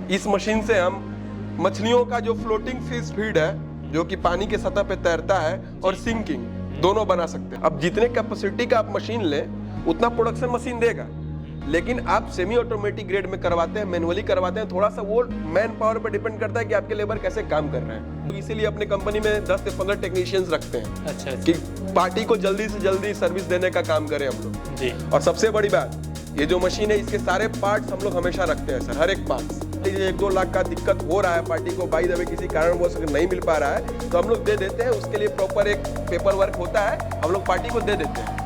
इस मशीन से हम मछलियों का जो फ्लोटिंग फिश फीड है, जो कि पानी के सतह पे तैरता है, और सिंकिंग दोनों बना सकते हैं। अब जितने कैपेसिटी का आप मशीन लें उतना प्रोडक्शन मशीन देगा, लेकिन आप सेमी ऑटोमेटिक ग्रेड में करवाते हैं, मैनुअली करवाते हैं, थोड़ा सा वो मैन पावर पर डिपेंड करता है कि आपके लेबर कैसे काम कर रहे हैं। तो इसीलिए अपने कंपनी में 10 से 15 टेक्नीशियंस रखते हैं। अच्छा। कि पार्टी को जल्दी से जल्दी सर्विस देने का काम करें हम लोग जी। और सबसे बड़ी बात, ये जो मशीन है इसके सारे पार्ट्स हम लोग हमेशा रखते हैं सर, हर एक पार्ट्स। 1-2 लाख का दिक्कत हो रहा है पार्टी को, बाई द वे किसी कारणवश नहीं मिल पा रहा है, तो हम लोग दे देते हैं। उसके लिए प्रॉपर एक पेपर वर्क होता है, हम लोग पार्टी को दे देते हैं।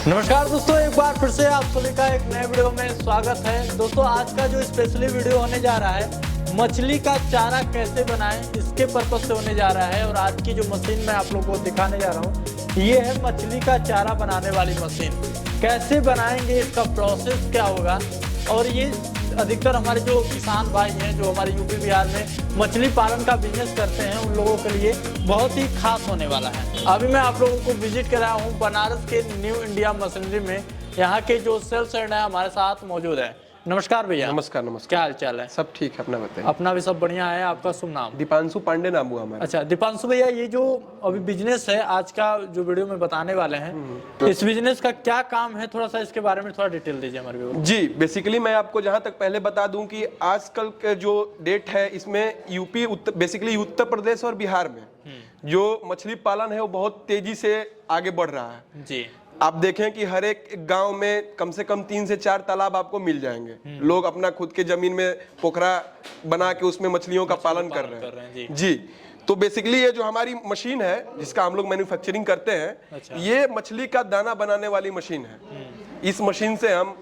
नमस्कार दोस्तों, एक बार फिर से आप सभी का एक नए वीडियो में स्वागत है। दोस्तों आज का जो स्पेशली वीडियो होने जा रहा है, मछली का चारा कैसे बनाएं, इसके पर्पज से होने जा रहा है। और आज की जो मशीन मैं आप लोगों को दिखाने जा रहा हूँ, ये है मछली का चारा बनाने वाली मशीन। कैसे बनाएंगे, इसका प्रोसेस क्या होगा, और ये अधिकतर हमारे जो किसान भाई हैं जो हमारे यूपी बिहार में मछली पालन का बिजनेस करते हैं, उन लोगों के लिए बहुत ही खास होने वाला है। अभी मैं आप लोगों को विजिट कराया हूँ बनारस के न्यू इंडिया मशीनरी में। यहाँ के जो सेल्स हेड है हमारे साथ मौजूद है। नमस्कार भैया। नमस्कार। नमस्कार। क्या हाल चाल है? सब ठीक है, अपना बताइए। अपना भी सब बढ़िया है। आपका शुभ नाम? दीपांशु पांडे नाम हुआ हमारा। अच्छा दीपांशु भैया, ये जो अभी बिजनेस है आज का जो वीडियो में बताने वाले हैं, इस बिजनेस का क्या काम है, थोड़ा सा इसके बारे में थोड़ा डिटेल दीजिए हमारे को। जी, बेसिकली मैं आपको जहां तक पहले बता दूं कि आजकल के जो डेट है इसमें यूपी बेसिकली उत्तर प्रदेश और बिहार में जो मछली पालन है वो बहुत तेजी से आगे बढ़ रहा है। जी। आप देखें कि हर एक गांव में कम से कम 3 से 4 तालाब आपको मिल जाएंगे। लोग अपना खुद के जमीन में पोखरा बना के उसमें मछलियों का पालन कर रहे हैं। जी। तो बेसिकली ये जो हमारी मशीन है जिसका हम लोग मैन्युफैक्चरिंग करते हैं, अच्छा। ये मछली का दाना बनाने वाली मशीन है। इस मशीन से हम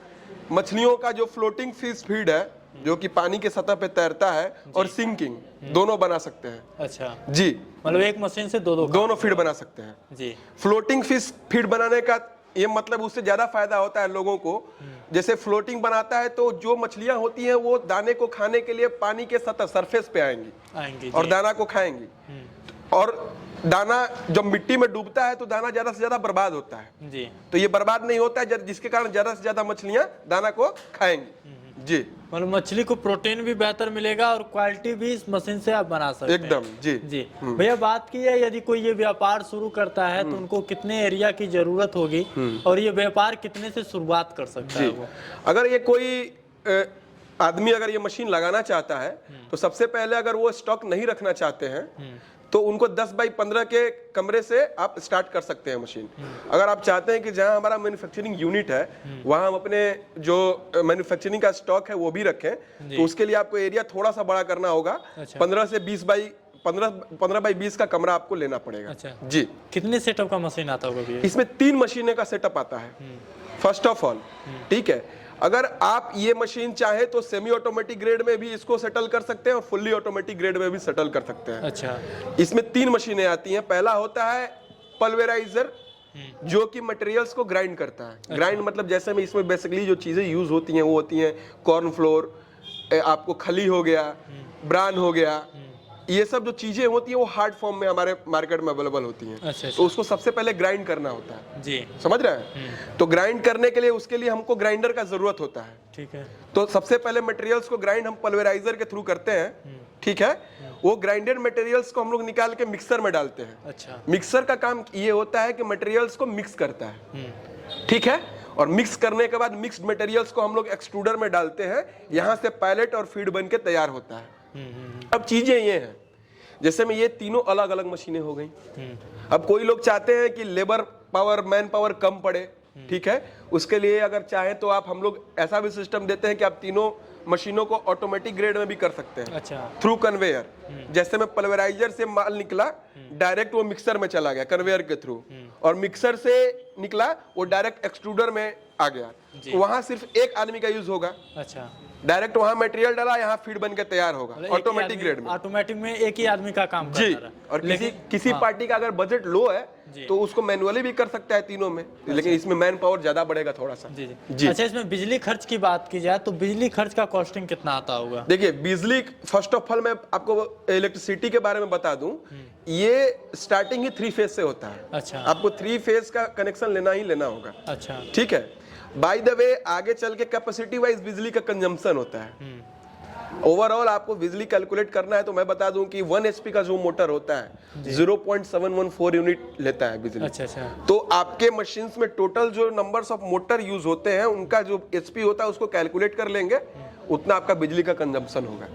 मछलियों का जो फ्लोटिंग फिश फीड है, जो कि पानी के सतह पे तैरता है, और सिंकिंग दोनों बना सकते हैं। अच्छा जी, मतलब एक मशीन से दोनों फीड बना सकते हैं। जी। फ्लोटिंग फिश फीड बनाने का ये मतलब उससे ज्यादा फायदा होता है लोगों को। जैसे फ्लोटिंग बनाता है तो जो मछलियां होती हैं वो दाने को खाने के लिए पानी के सतह सरफेस पे आएंगी और दाना को खाएंगी। और दाना जब मिट्टी में डूबता है तो दाना ज्यादा से ज्यादा बर्बाद होता है। जी। तो ये बर्बाद नहीं होता है, जिसके कारण ज्यादा से ज्यादा मछलियां दाना को खाएंगी। जी, मतलब मछली को प्रोटीन भी बेहतर मिलेगा और क्वालिटी भी इस मशीन से आप बना सकते हैं एकदम। जी जी। भैया बात की है, यदि कोई ये व्यापार शुरू करता है तो उनको कितने एरिया की जरूरत होगी और ये व्यापार कितने से शुरुआत कर सकता है वो? अगर ये कोई आदमी अगर ये मशीन लगाना चाहता है तो सबसे पहले अगर वो स्टॉक नहीं रखना चाहते हैं तो उनको 10 बाई 15 के कमरे से आप स्टार्ट कर सकते हैं मशीन। अगर आप चाहते हैं कि जहां हमारा मैन्युफैक्चरिंग यूनिट है वहां हम अपने जो मैन्युफैक्चरिंग का स्टॉक है वो भी रखें, तो उसके लिए आपको एरिया थोड़ा सा बड़ा करना होगा। 15 से 20 बाई 15 बाई 20 का कमरा आपको लेना पड़ेगा। अच्छा। जी। कितने सेटअप का मशीन आता होगा भैया? इसमें 3 मशीनें का सेटअप आता है। फर्स्ट ऑफ ऑल, ठीक है, अगर आप ये मशीन चाहे तो सेमी ऑटोमेटिक ग्रेड में भी इसको सेटल कर सकते हैं और फुल्ली ऑटोमेटिक ग्रेड में भी सेटल कर सकते हैं। अच्छा। इसमें 3 मशीनें आती हैं। पहला होता है पल्वेराइजर, जो कि मटेरियल्स को ग्राइंड करता है। ग्राइंड मतलब जैसे में इसमें बेसिकली जो चीजें यूज होती हैं वो होती हैं कॉर्न फ्लोर, आपको खली हो गया, ब्रान हो गया, ये सब जो चीजें होती हैं वो हार्ड फॉर्म में हमारे मार्केट में अवेलेबल होती हैं। अच्छा। तो उसको सबसे पहले ग्राइंड करना होता है। जी। समझ रहे हैं? तो ग्राइंड करने के लिए उसके लिए हमको ग्राइंडर का जरूरत होता है। ठीक है। तो सबसे पहले मटेरियल्स को ग्राइंड हम पल्वेराइजर के थ्रू करते हैं। ठीक है, वो ग्राइंडेड मटेरियल्स को हम लोग निकाल के मिक्सर में डालते हैं। अच्छा। मिक्सर का काम ये होता है कि मटेरियल्स को मिक्स करता है। ठीक है, और मिक्स करने के बाद मिक्स्ड मटेरियल्स को हम लोग एक्सट्रूडर में डालते हैं। यहाँ से पैलेट और फीड बन के तैयार होता है। अब चीजें ये हैं, जैसे में ये तीनों अलग अलग मशीनें हो गई। अब कोई लोग चाहते हैं कि लेबर पावर, मैन पावर कम पड़े, ठीक है, उसके लिए अगर चाहे तो आप हम लोग ऐसा भी सिस्टम देते हैं कि आप तीनों मशीनों को ऑटोमेटिक ग्रेड में भी कर सकते हैं। अच्छा। Through conveyor. जैसे में पल्वेराइजर से माल निकला, डायरेक्ट वो मिक्सर में चला गया कन्वेयर के थ्रू, और मिक्सर से निकला वो डायरेक्ट एक्सट्रूडर में आ गया। तो वहां सिर्फ एक आदमी का यूज होगा। अच्छा। डायरेक्ट वहां मटेरियल डाला, यहाँ फीड बन के तैयार होगा ऑटोमेटिक ग्रेड में। ऑटोमेटिक में एक ही आदमी का काम जी। करता है। और किसी पार्टी का अगर बजट लो है तो उसको मैनुअली भी कर सकता है तीनों में, लेकिन इसमें मैन पावर ज्यादा बढ़ेगा थोड़ा सा। जी जी। अच्छा, इसमें बिजली खर्च की बात की जाए तो बिजली खर्च का कॉस्टिंग कितना आता होगा? देखिए, बिजली फर्स्ट ऑफ ऑल मैं आपको इलेक्ट्रिसिटी के बारे में बता दूं, ये स्टार्टिंग ही 3 फेज से होता है। अच्छा। आपको 3 फेज का कनेक्शन लेना ही लेना होगा। अच्छा। ठीक है, बाय द वे आगे चल के कैपेसिटी वाइज बिजली का कंजम्पशन होता है। ओवरऑल आपको बिजली कैलकुलेट करना है तो मैं बता दूं कि 1 HP का जो मोटर होता है 0.714 यूनिट लेता है बिजली। अच्छा। तो आपके मशीन्स में टोटल जो नंबर्स ऑफ मोटर यूज होते हैं उनका जो HP होता है उसको कैलकुलेट कर लेंगे, उतना आपका बिजली का कंजम्पशन होगा।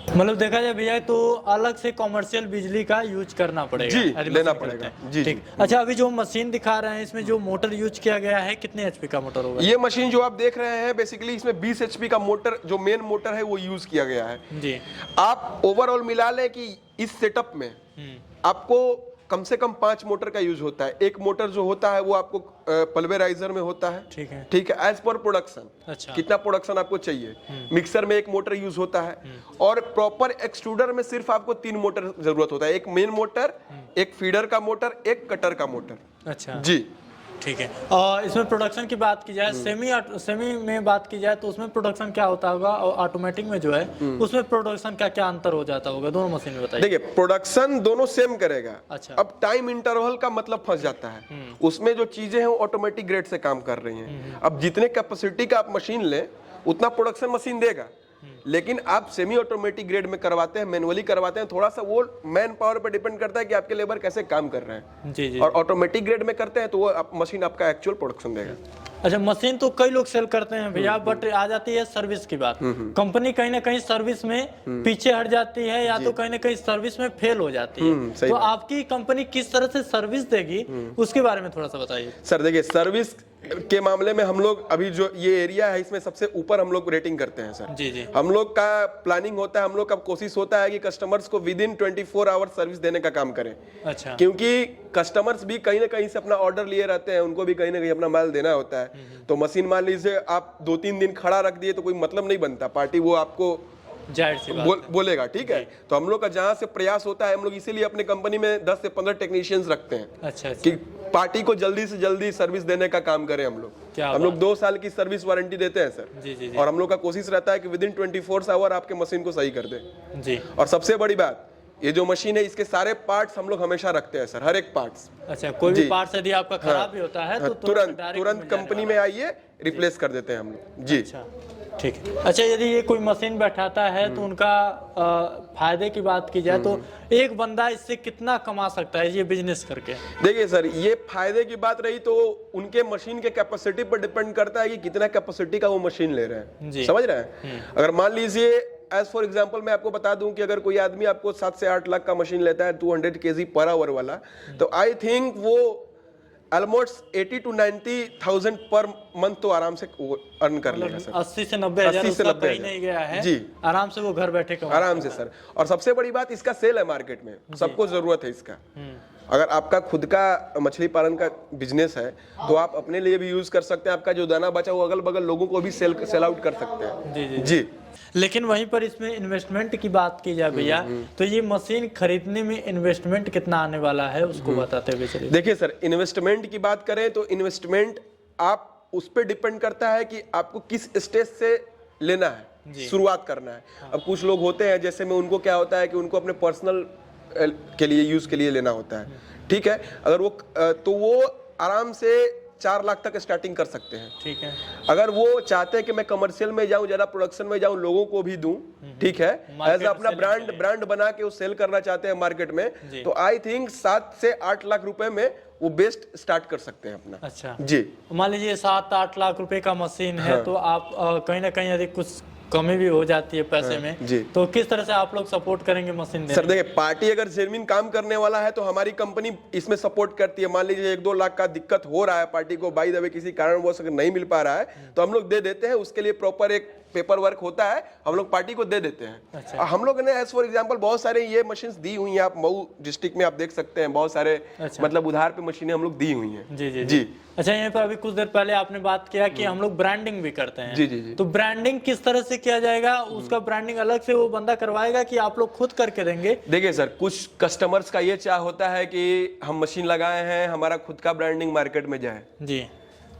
मतलब देखा जाए भैया तो अलग से कॉमर्शियल बिजली का यूज करना पड़ेगा। जी, लेना पड़ेगा। जी, ठीक। अच्छा, अभी जो मशीन दिखा रहे हैं इसमें जो मोटर यूज किया गया है कितने HP का मोटर होगा? ये मशीन जो आप देख रहे हैं बेसिकली इसमें 20 HP का मोटर जो मेन मोटर है वो यूज किया गया है। जी। आप ओवरऑल मिला लें कि इस सेटअप में आपको कम से कम 5 मोटर का यूज होता है। एक मोटर जो होता है वो आपको पल्वेराइजर में होता है। ठीक है, एज पर प्रोडक्शन। अच्छा। कितना प्रोडक्शन आपको चाहिए। मिक्सर में 1 मोटर यूज होता है और प्रॉपर एक्सट्रूडर में सिर्फ आपको 3 मोटर जरूरत होता है। एक मेन मोटर, एक फीडर का मोटर, एक कटर का मोटर। अच्छा जी, ठीक है। और इसमें प्रोडक्शन की बात की जाए, सेमी में बात की जाए तो उसमें प्रोडक्शन क्या होता होगा और ऑटोमेटिक में जो है उसमें प्रोडक्शन का क्या अंतर हो जाता होगा? दोनों मशीन में बताइए। देखिए प्रोडक्शन दोनों सेम करेगा। अच्छा। अब टाइम इंटरवल का मतलब फंस जाता है। उसमें जो चीजें हैं वो ऑटोमेटिक ग्रेड से काम कर रही हैं। अब जितने कैपेसिटी का आप मशीन लें उतना प्रोडक्शन मशीन देगा, लेकिन आप सेमी ऑटोमेटिक ग्रेड में करवाते हैं, मैनुअली करवाते हैं, थोड़ा सा वो मैन पावर पर डिपेंड करता है कि आपके लेबर कैसे काम कर रहे हैं। जी। और ऑटोमेटिक ग्रेड में करते हैं तो वो मशीन आपका एक्चुअल प्रोडक्शन देगा। अच्छा, मशीन तो कई लोग सेल करते हैं भैया, बट आ जाती है सर्विस की बात। कंपनी कहीं ना कहीं सर्विस में पीछे हट जाती है या तो कहीं ना कहीं सर्विस में फेल हो जाती है। तो आपकी कंपनी किस तरह से सर्विस देगी उसके बारे में थोड़ा सा बताइए। सर देखिए, सर्विस के मामले में हम लोग अभी जो ये एरिया है इसमें सबसे ऊपर हम लोग रेटिंग करते हैं सर। जी। हम लोग का प्लानिंग होता है, हम लोग का कोशिश होता है कि कस्टमर्स को विद इन 24 आवर सर्विस देने का काम करें। अच्छा। क्योंकि कस्टमर्स भी कहीं ना कहीं से अपना ऑर्डर लिए रहते हैं, उनको भी कहीं ना कहीं अपना माल देना होता है। तो मशीन मान लीजिए आप 2-3 दिन खड़ा रख दिए तो कोई मतलब नहीं बनता, पार्टी वो आपको जाहिर सी बात बोलेगा। ठीक है, तो हम लोग का जहां से प्रयास होता है हम लोग इसीलिए अपने कंपनी में 10 से 15 टेक्नीशियंस रखते हैं। अच्छा। कि पार्टी को जल्दी से जल्दी सर्विस देने का काम करें हम लोग। हम लोग 2 साल की सर्विस वारंटी देते हैं सर। जी। और हम लोग का कोशिश रहता है कि विद इन 24 आवर आपके मशीन को सही कर दें। जी। और सबसे बड़ी बात, ये जो मशीन है इसके सारे पार्ट्स हम लोग हमेशा रखते हैं सर, हर एक पार्ट्स। अच्छा, कोई भी पार्ट्स यदि आपका खराब भी होता है तो तुरंत कंपनी में आइए, रिप्लेस कर देते हैं हम लोग। जी, अच्छा, ठीक है। अच्छा, यदि ये कोई मशीन बैठाता है तो उनका फायदे की बात की जाए तो एक बंदा इससे कितना कमा सकता है ये बिजनेस करके? देखिए सर, ये फायदे की बात रही तो उनके मशीन के कैपेसिटी पर डिपेंड करता है कि कितना कैपेसिटी का वो मशीन ले रहे हैं। समझ रहे हैं? अगर मान लीजिए एज फॉर एग्जाम्पल मैं आपको बता दूं कि अगर कोई आदमी आपको 7 से 8 लाख का मशीन लेता है 200 kg पर आवर वाला, तो आई थिंक वो ऑलमोस्ट 80 to 90,000 पर मंथ तो आराम से अर्न कर लेगा सर। 80 से 90 हजार उसका कहीं नहीं गया है। जी, आराम से वो घर बैठे कमा आराम से सर। और सबसे बड़ी बात, इसका सेल है मार्केट में, सबको जरूरत है इसका। अगर आपका खुद का मछली पालन का बिजनेस है तो आप अपने लिए भी यूज कर सकते हैं, आपका जो दाना बचा वो अगल बगल लोगों को भी सेल आउट कर सकते हैं। जी। लेकिन वहीं पर इसमें इन्वेस्टमेंट की बात की जाए भैया तो ये मशीन खरीदने में इन्वेस्टमेंट कितना आने वाला है उसको बताते हुए चलिए। देखिए सर, इन्वेस्टमेंट की बात करें तो इन्वेस्टमेंट आप उस पर डिपेंड करता है कि आपको किस स्टेज से लेना है, शुरुआत करना है। अब कुछ लोग होते हैं जैसे में उनको क्या होता है कि उनको अपने पर्सनल के लिए यूज के लिए लेना होता है। ठीक है, अगर वो तो वो आराम से 4 लाख तक स्टार्टिंग कर सकते हैं। ठीक है। अगर वो चाहते हैं कि मैं कमर्शियल में जाऊं, ज्यादा प्रोडक्शन में जाऊं, लोगों को भी दूं, ठीक है, एज अपना ब्रांड बना के वो सेल करना चाहते हैं मार्केट में, तो आई थिंक 7 से 8 लाख रुपए में वो बेस्ट स्टार्ट कर सकते हैं अपना। अच्छा जी। मान लीजिए 7-8 लाख रुपए का मशीन है तो आप कहीं ना कहीं यदि कुछ कमी भी हो जाती है पैसे में जी, तो किस तरह से आप लोग सपोर्ट करेंगे मशीन देने? सर देखिए, पार्टी अगर जेन्युइन काम करने वाला है तो हमारी कंपनी इसमें सपोर्ट करती है। मान लीजिए 1-2 लाख का दिक्कत हो रहा है पार्टी को, बाय द वे किसी कारणवश अगर नहीं मिल पा रहा है तो हम लोग दे देते हैं। उसके लिए प्रॉपर एक पेपर वर्क होता है, हम लोग पार्टी को दे देते हैं। अच्छा। हम लोग ने एज फॉर एग्जांपल बहुत सारे ये मशीन्स दी हुई हैं, आप मऊ डिस्ट्रिक्ट में आप देख सकते हैं बहुत सारे। अच्छा। मतलब उधार पे मशीनें हम लोग दी हुई हैं। जी। अच्छा, यहाँ पर अभी कुछ देर पहले आपने बात किया कि हम लोग ब्रांडिंग भी करते हैं। जी। तो ब्रांडिंग किस तरह से किया जाएगा? उसका ब्रांडिंग अलग से वो बंदा करवाएगा कि आप लोग खुद करके देंगे? देखिए सर, कुछ कस्टमर्स का ये चाह होता है कि हम मशीन लगाए हैं, हमारा खुद का ब्रांडिंग मार्केट में जाए। जी।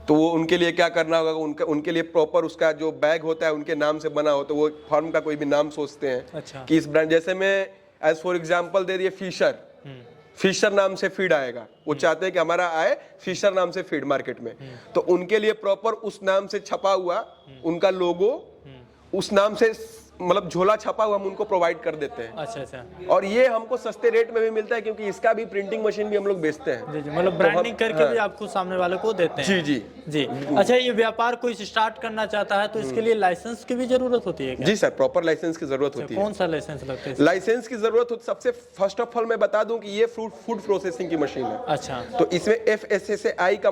तो वो उनके लिए क्या करना होगा, उनके लिए प्रॉपर उसका जो बैग होता है उनके नाम से बना हो, तो वो फॉर्म का कोई भी नाम सोचते हैं। अच्छा। कि इस ब्रांड, जैसे मैं एज फॉर एग्जांपल दे दिए फिशर, फिशर नाम से फीड आएगा, वो चाहते हैं कि हमारा आए फिशर नाम से फीड मार्केट में, तो उनके लिए प्रॉपर उस नाम से छपा हुआ उनका लोगो, उस नाम से मतलब झोला छपा हुआ हम उनको प्रोवाइड कर देते हैं। अच्छा अच्छा, और ये हमको सस्ते रेट में भी मिलता है क्योंकि इसका भी प्रिंटिंग मशीन भी हम लोग बेचते हैं। जी जी, मतलब ब्रांडिंग करके भी आपको सामने वाले को देते हैं। जी जी जी। अच्छा, ये व्यापार कोई स्टार्ट करना चाहता है तो इसके लिए लाइसेंस की भी जरूरत होती है क्या? जी सर, प्रॉपर लाइसेंस की जरूरत होती है। कौन सा लाइसेंस लगता है? लाइसेंस की जरूरत हो, सबसे फर्स्ट ऑफ ऑल मैं बता दूं कि ये फूड प्रोसेसिंग की मशीन है। अच्छा, तो इसमें FSSAI का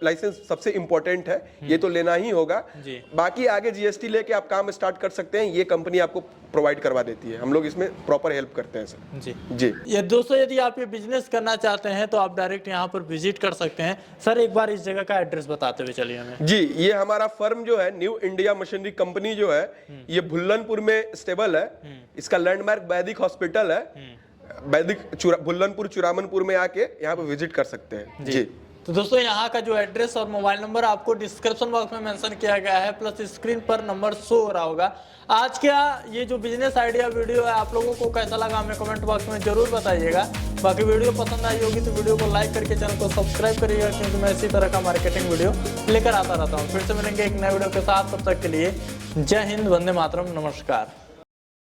लाइसेंस सबसे इंपॉर्टेंट है, ये तो लेना ही होगा। जी। बाकी आगे GST लेके आप काम स्टार्ट कर सकते हैं, ये कंपनी आपको प्रोवाइड करवा देती है, हम लोग इसमें प्रॉपर हेल्प करते हैं सर। जी जी। ये दोस्तों, यदि आप ये बिजनेस करना चाहते हैं तो आप डायरेक्ट यहाँ पर विजिट कर सकते हैं। सर एक बार इस जगह का एड्रेस बताते हुए चलिए हमें। जी, ये हमारा फर्म जो है न्यू इंडिया मशीनरी कंपनी जो है, ये भुल्लनपुर में स्टेबल है। इसका लैंडमार्क वैदिक हॉस्पिटल है, भुल्लनपुर चुरामनपुर में आके यहाँ पे विजिट कर सकते हैं। जी। तो दोस्तों, यहाँ का जो एड्रेस और मोबाइल नंबर आपको डिस्क्रिप्शन बॉक्स में मेंशन किया गया है, प्लस स्क्रीन पर नंबर शो हो रहा होगा। आज का ये जो बिजनेस आइडिया वीडियो है आप लोगों को कैसा लगा हमें कमेंट बॉक्स में जरूर बताइएगा। बाकी वीडियो पसंद आई होगी तो वीडियो को लाइक करके चैनल को सब्सक्राइब करिएगा, क्योंकि मैं इसी तरह का मार्केटिंग वीडियो लेकर आता रहता हूँ। फिर से मिलेंगे एक नए वीडियो के साथ, तब तक के लिए जय हिंद, वंदे मातरम, नमस्कार।